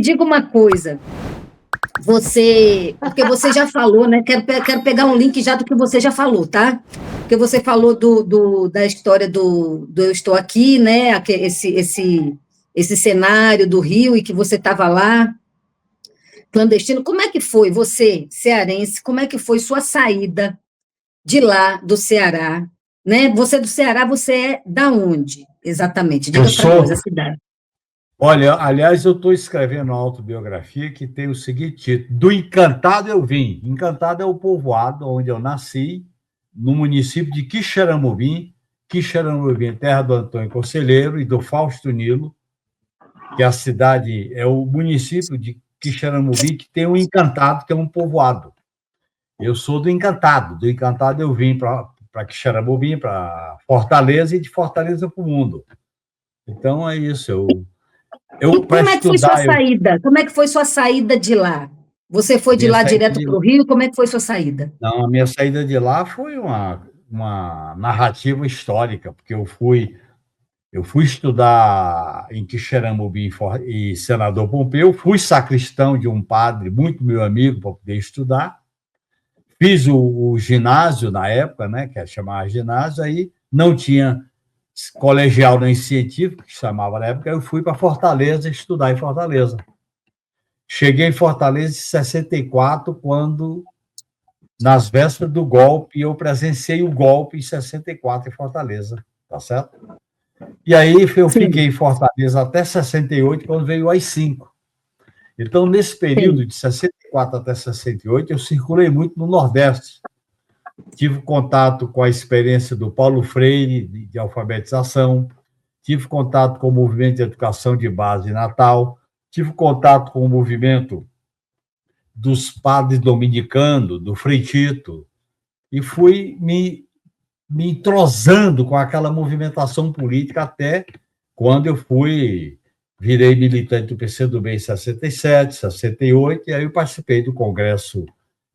diga uma coisa. Porque você já falou, né? Quero pegar um link já do que você já falou, tá? Porque você falou da história do Eu Estou Aqui, né? Esse cenário do Rio e que você estava lá, clandestino. Como é que foi, você, cearense, como é que foi sua saída de lá, do Ceará, né? Você é do Ceará, você é da onde, exatamente? Eu Diga para nós a sou. cidade. Olha, aliás, eu estou escrevendo uma autobiografia que tem o seguinte título: Do Encantado Eu Vim. Encantado é o povoado onde eu nasci, no município de Quixeramobim, terra do Antônio Conselheiro e do Fausto Nilo, que a cidade é o município de Quixeramobim, que tem o Encantado, que é um povoado. Eu sou do Encantado eu vim para Quixeramobim, para Fortaleza, e de Fortaleza para o mundo. Então é isso. E como é que foi sua saída? Como é que foi sua saída de lá? Você foi de lá direto para o Rio? Como é que foi sua saída? Não, a minha saída de lá foi uma narrativa histórica, porque eu fui estudar em Quixeramobim e Senador Pompeu, fui sacristão de um padre muito meu amigo para poder estudar, fiz o ginásio na época, né, que é chamar ginásio, aí não tinha colegial nem científico, que chamava na época, eu fui para Fortaleza estudar em Fortaleza. Cheguei em Fortaleza em 64, quando, nas vésperas do golpe, eu presenciei o golpe em 64 em Fortaleza, tá certo? E aí eu fiquei em Fortaleza até 68, quando veio o AI-5. Então, nesse período de 64 até 68, eu circulei muito no Nordeste. Tive contato com a experiência do Paulo Freire, de alfabetização, tive contato com o movimento de educação de base em Natal, tive contato com o movimento dos padres dominicanos, do Frei Tito, e fui me entrosando com aquela movimentação política até quando eu virei militante do PCdoB em 67, 68, e aí eu participei do Congresso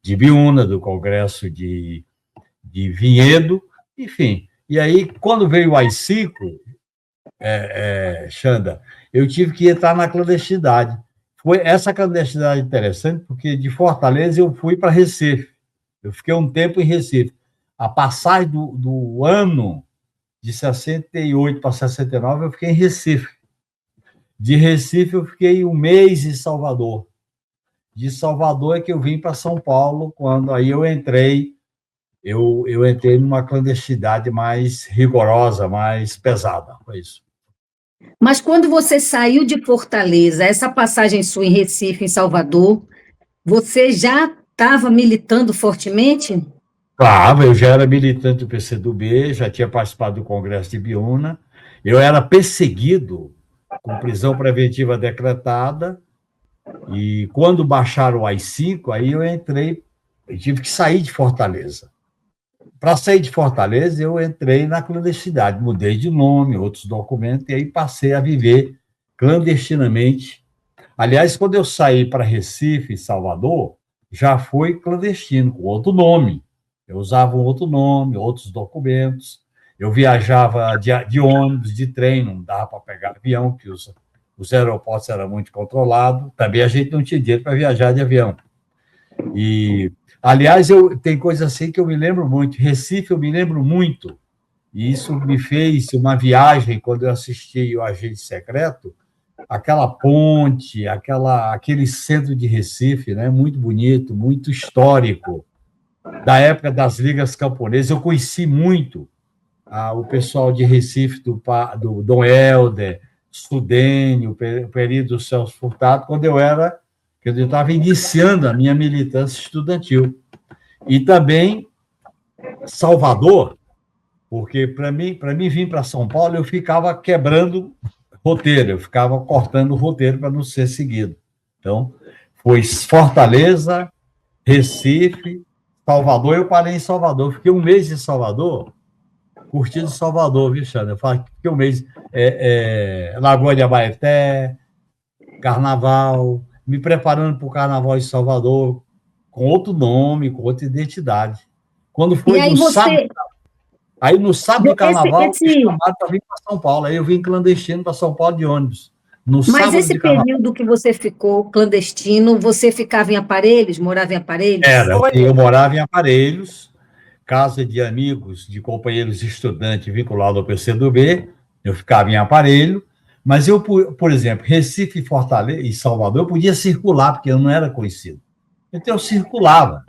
de Biúna, do Congresso de Vinhedo, enfim. E aí, quando veio o AI-5, Xanda, eu tive que entrar na clandestinidade. Foi essa clandestinidade interessante, porque de Fortaleza eu fui para Recife. Eu fiquei um tempo em Recife. A passagem do ano de 68 para 69, eu fiquei em Recife. De Recife, eu fiquei um mês em Salvador. De Salvador é que eu vim para São Paulo, quando aí eu entrei numa clandestinidade mais rigorosa, mais pesada, foi isso. Mas quando você saiu de Fortaleza, essa passagem sua em Recife, em Salvador, você já estava militando fortemente? Claro, eu já era militante do PCdoB, já tinha participado do Congresso de Biúna, eu era perseguido com prisão preventiva decretada, e quando baixaram o AI-5, aí eu tive que sair de Fortaleza. Para sair de Fortaleza, eu entrei na clandestinidade, mudei de nome, outros documentos, e aí passei a viver clandestinamente. Aliás, quando eu saí para Recife e Salvador, já foi clandestino, com outro nome. Eu usava um outro nome, outros documentos. Eu viajava de ônibus, de trem, não dava para pegar avião, porque os aeroportos eram muito controlados. Também a gente não tinha dinheiro para viajar de avião. E, aliás, tem coisa assim que eu me lembro muito. Recife eu me lembro muito. E isso me fez uma viagem, quando eu assisti o Agente Secreto, aquela ponte, aquele centro de Recife, né? Muito bonito, muito histórico, da época das ligas camponesas. Eu conheci muito o pessoal de Recife, do Dom Helder, Studênio, o período do Celso Furtado, quando eu estava iniciando a minha militância estudantil. E também Salvador, porque para mim vir para São Paulo, eu ficava quebrando roteiro, eu ficava cortando o roteiro para não ser seguido. Então, foi Fortaleza, Recife, Salvador. Eu parei em Salvador, fiquei um mês em Salvador, curtindo Salvador, viu, Xana? Eu fiquei um mês Lagoa de Abaeté, Carnaval, me preparando para o Carnaval em Salvador, com outro nome, com outra identidade. Quando foi no sábado, aí no sábado do Carnaval, fui chamado para vir para São Paulo. Aí eu vim clandestino para São Paulo de ônibus. No Mas sábado esse de carnaval. período que você ficou clandestino, você ficava em Aparelhos, morava em Aparelhos? Eu morava em Aparelhos, casa de amigos, de companheiros estudantes vinculados ao PCdoB, eu ficava em Aparelho, mas eu, por exemplo, Recife, Fortaleza e Salvador, eu podia circular, porque eu não era conhecido. Então eu circulava.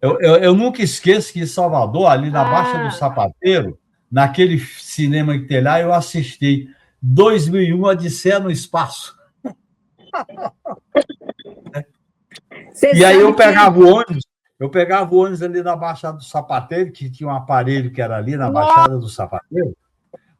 Eu nunca esqueço que em Salvador, ali na Baixa do Sapateiro, naquele cinema que tem lá, eu assisti 2001, Odisseia no Espaço. Você E aí sabe que... eu pegava o ônibus ali na Baixada do Sapateiro, que tinha um aparelho que era ali na Baixada do Sapateiro.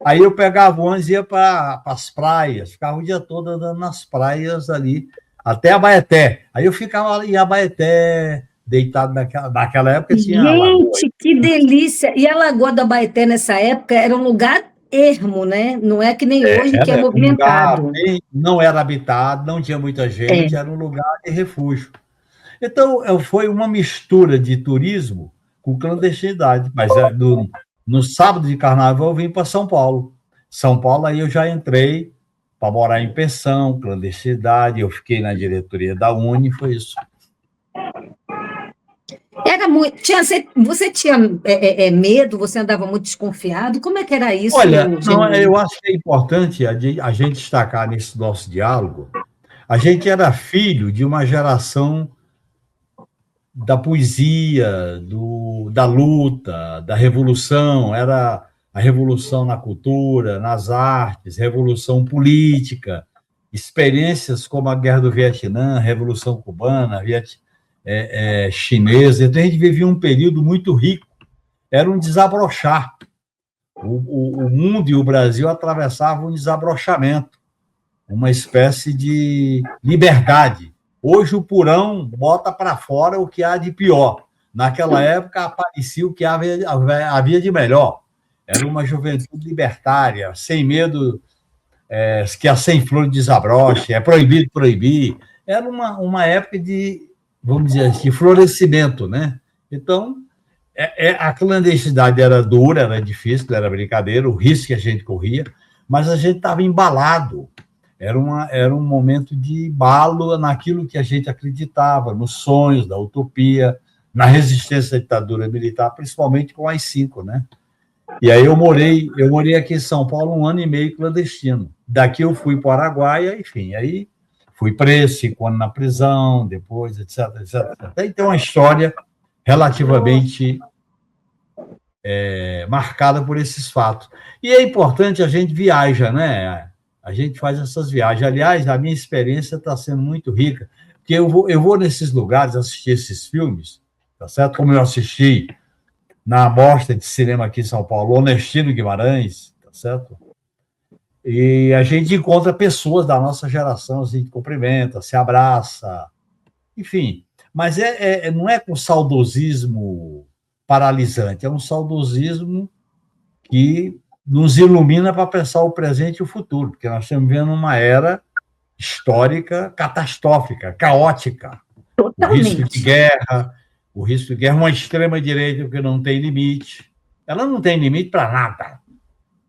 Aí eu pegava o ônibus e ia para as praias, ficava o dia todo andando nas praias ali, até Abaeté. Aí eu ficava em Abaeté, deitado naquela época tinha a lagoa. Gente, que delícia! E a Lagoa da Baeté, nessa época, era um lugar ermo, né? Não é que nem hoje, que é Era um lugar movimentado. não era habitado, não tinha muita gente, É. era um lugar de refúgio. Então, foi uma mistura de turismo com clandestinidade. Mas no sábado de carnaval eu vim para São Paulo. São Paulo, aí eu já entrei para morar em pensão, clandestinidade, eu fiquei na diretoria da Uni, foi isso. Era muito. Você tinha medo? Você andava muito desconfiado? Como é que era isso, Olha, não, Genuíno? eu acho que é importante a gente destacar nesse nosso diálogo, a gente era filho de uma geração da poesia, da luta, da revolução, era a revolução na cultura, nas artes, revolução política, experiências como a Guerra do Vietnã, Revolução Cubana, chinesa. Então, a gente vivia um período muito rico, era um desabrochar. O mundo e o Brasil atravessavam um desabrochamento, uma espécie de liberdade. Hoje o Purão bota para fora o que há de pior. Naquela época aparecia o que havia de melhor. Era uma juventude libertária, sem medo que a sem flor desabroche, é proibido proibir. Era uma época de, vamos dizer assim, de florescimento, né? Então, a clandestinidade era dura, era difícil, era brincadeira, o risco que a gente corria, mas a gente estava embalado. Era um momento de embalo naquilo que a gente acreditava, nos sonhos da utopia, na resistência à ditadura militar, principalmente com as 5, né? E aí eu morei aqui em São Paulo 1 ano e meio clandestino. Daqui eu fui para o Araguaia, enfim, aí fui preso, 5 anos na prisão, depois, etc, etc. Aí tem uma história relativamente marcada por esses fatos. E é importante, a gente viaja, né? A gente faz essas viagens. Aliás, a minha experiência está sendo muito rica, porque eu vou nesses lugares assistir esses filmes, tá certo? Como eu assisti na Mostra de Cinema aqui em São Paulo, Onestino Guimarães, tá certo? E a gente encontra pessoas da nossa geração, a gente cumprimenta, se abraça, enfim. Mas não é com saudosismo paralisante, é um saudosismo que nos ilumina para pensar o presente e o futuro, porque nós estamos vivendo uma era histórica catastrófica, caótica. Totalmente. O risco de guerra, uma extrema-direita que não tem limite. Ela não tem limite para nada.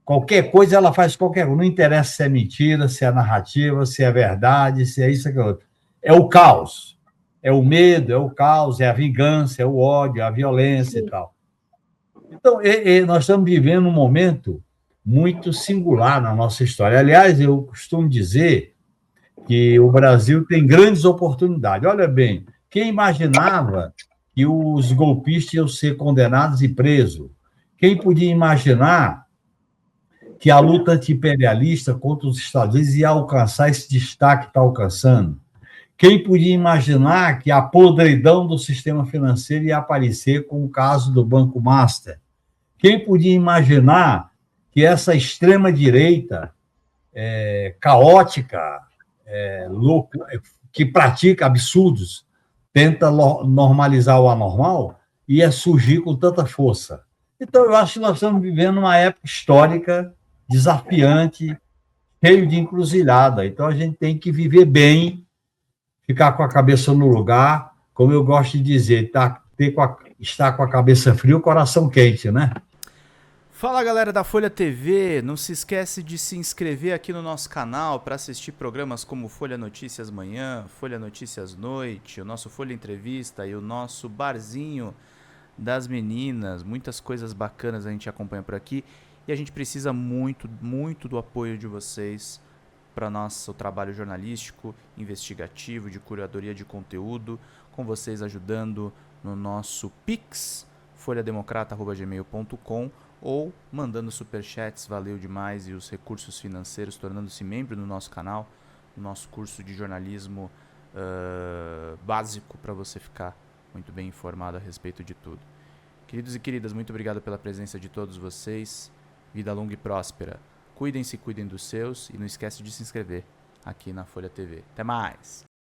Qualquer coisa ela faz qualquer coisa. Não interessa se é mentira, se é narrativa, se é verdade, se é isso, aquilo outro. É o caos. É o medo, é o caos, é a vingança, é o ódio, é a violência e tal. Então, nós estamos vivendo um momento muito singular na nossa história. Aliás, eu costumo dizer que o Brasil tem grandes oportunidades. Olha bem, quem imaginava que os golpistas iam ser condenados e presos? Quem podia imaginar que a luta anti-imperialista contra os Estados Unidos ia alcançar esse destaque que está alcançando? Quem podia imaginar que a podridão do sistema financeiro ia aparecer com o caso do Banco Master? Quem podia imaginar que essa extrema-direita caótica, louca, que pratica absurdos, tenta normalizar o anormal, ia surgir com tanta força? Então, eu acho que nós estamos vivendo uma época histórica desafiante, cheio de encruzilhada. Então, a gente tem que viver bem, ficar com a cabeça no lugar, como eu gosto de dizer, estar com a cabeça fria e o coração quente, né? Fala galera da Folha TV, não se esquece de se inscrever aqui no nosso canal para assistir programas como Folha Notícias Manhã, Folha Notícias Noite, o nosso Folha Entrevista e o nosso Barzinho das Meninas. Muitas coisas bacanas a gente acompanha por aqui e a gente precisa muito, muito do apoio de vocês para nosso trabalho jornalístico, investigativo, de curadoria de conteúdo, com vocês ajudando no nosso Pix, folhademocrata@gmail.com, ou mandando superchats, valeu demais, e os recursos financeiros, tornando-se membro do nosso canal, no nosso curso de jornalismo básico, para você ficar muito bem informado a respeito de tudo. Queridos e queridas, muito obrigado pela presença de todos vocês. Vida longa e próspera. Cuidem-se, cuidem dos seus, e não esquece de se inscrever aqui na Folha TV. Até mais!